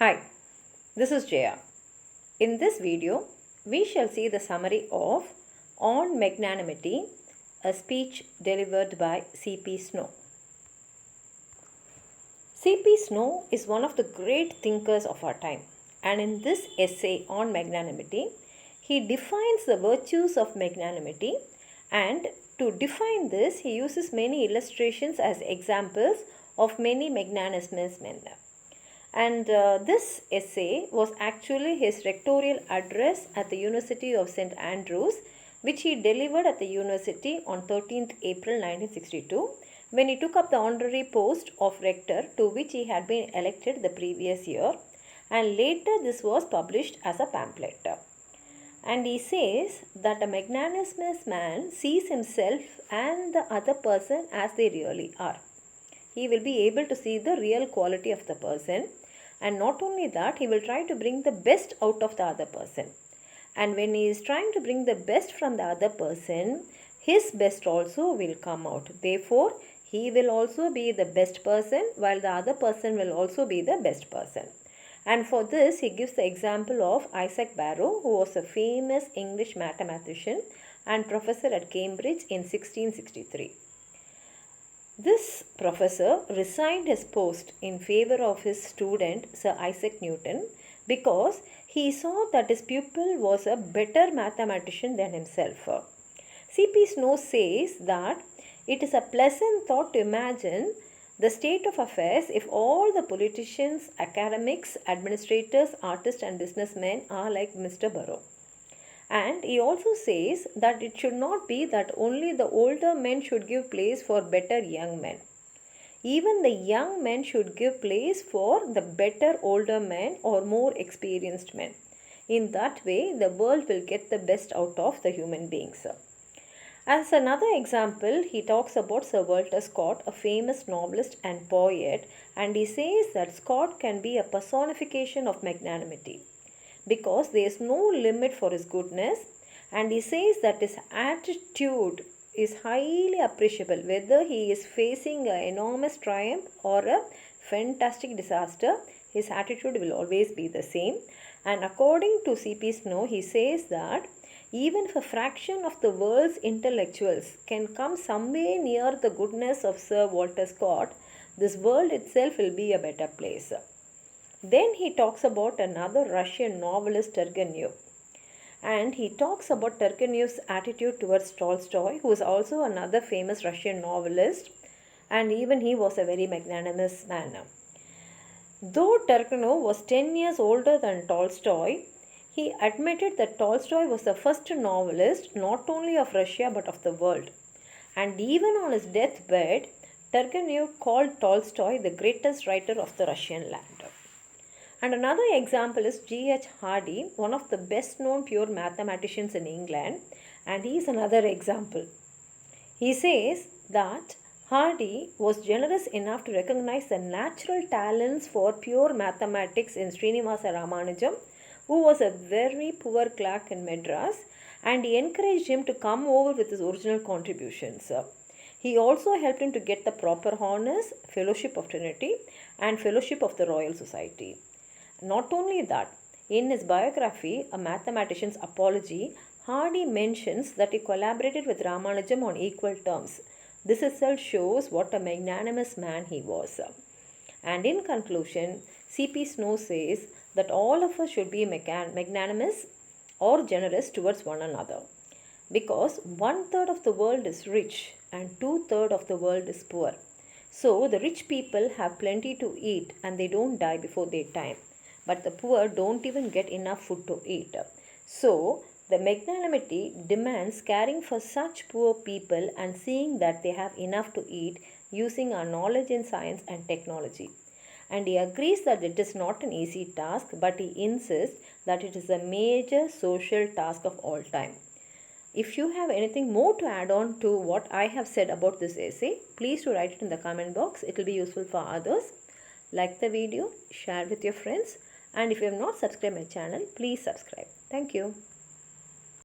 Hi, this is Jaya. In this video, we shall see the summary of On Magnanimity, a speech delivered by C.P. Snow. C.P. Snow is one of the great thinkers of our time, and in this essay on magnanimity, he defines the virtues of magnanimity, and to define this, he uses many illustrations as examples of many magnanimous men. And this essay was actually his rectorial address at the University of St. Andrews, which he delivered at the university on 13th April 1962, when he took up the honorary post of rector to which he had been elected the previous year, and later this was published as a pamphlet. And he says that a magnanimous man sees himself and the other person as they really are. He will be able to see the real quality of the person, and not only that, he will try to bring the best out of the other person. And when he is trying to bring the best from the other person, his best also will come out. Therefore, he will also be the best person, while the other person will also be the best person. And for this, he gives the example of Isaac Barrow, who was a famous English mathematician and professor at Cambridge in 1663. This professor resigned his post in favor of his student Sir Isaac Newton because he saw that his pupil was a better mathematician than himself. C.P. Snow says that it is a pleasant thought to imagine the state of affairs if all the politicians, academics, administrators, artists and businessmen are like Mr. Barrow. And he also says that it should not be that only the older men should give place for better young men. Even the young men should give place for the better older men or more experienced men. In that way, the world will get the best out of the human beings. As another example, he talks about Sir Walter Scott, a famous novelist and poet, and he says that Scott can be a personification of magnanimity, because there is no limit for his goodness, and he says that his attitude is highly appreciable whether he is facing an enormous triumph or a fantastic disaster. His attitude will always be the same. And according to C.P. Snow, he says that even if a fraction of the world's intellectuals can come somewhere near the goodness of Sir Walter Scott, this world itself will be a better place. Then he talks about another Russian novelist, Turgenev. And he talks about Turgenev's attitude towards Tolstoy, who is also another famous Russian novelist, and even he was a very magnanimous man. Though Turgenev was 10 years older than Tolstoy, he admitted that Tolstoy was the first novelist not only of Russia but of the world. And even on his deathbed, Turgenev called Tolstoy the greatest writer of the Russian land. And another example is G.H. Hardy, one of the best known pure mathematicians in England, and he is another example. He says that Hardy was generous enough to recognize the natural talents for pure mathematics in Srinivasa Ramanujam, who was a very poor clerk in Madras, and he encouraged him to come over with his original contributions. He also helped him to get the proper honors, Fellowship of Trinity, and Fellowship of the Royal Society. Not only that, in his biography, A Mathematician's Apology, Hardy mentions that he collaborated with Ramanujam on equal terms. This itself shows what a magnanimous man he was. And in conclusion, C.P. Snow says that all of us should be magnanimous or generous towards one another, because 1/3 of the world is rich and 2/3 of the world is poor. So the rich people have plenty to eat and they don't die before their time, but the poor don't even get enough food to eat. So the magnanimity demands caring for such poor people and seeing that they have enough to eat using our knowledge in science and technology. And he agrees that it is not an easy task, but he insists that it is a major social task of all time. If you have anything more to add on to what I have said about this essay, please do write it in the comment box. It will be useful for others. Like the video, share with your friends, and if you have not subscribed my channel, please subscribe. Thank you.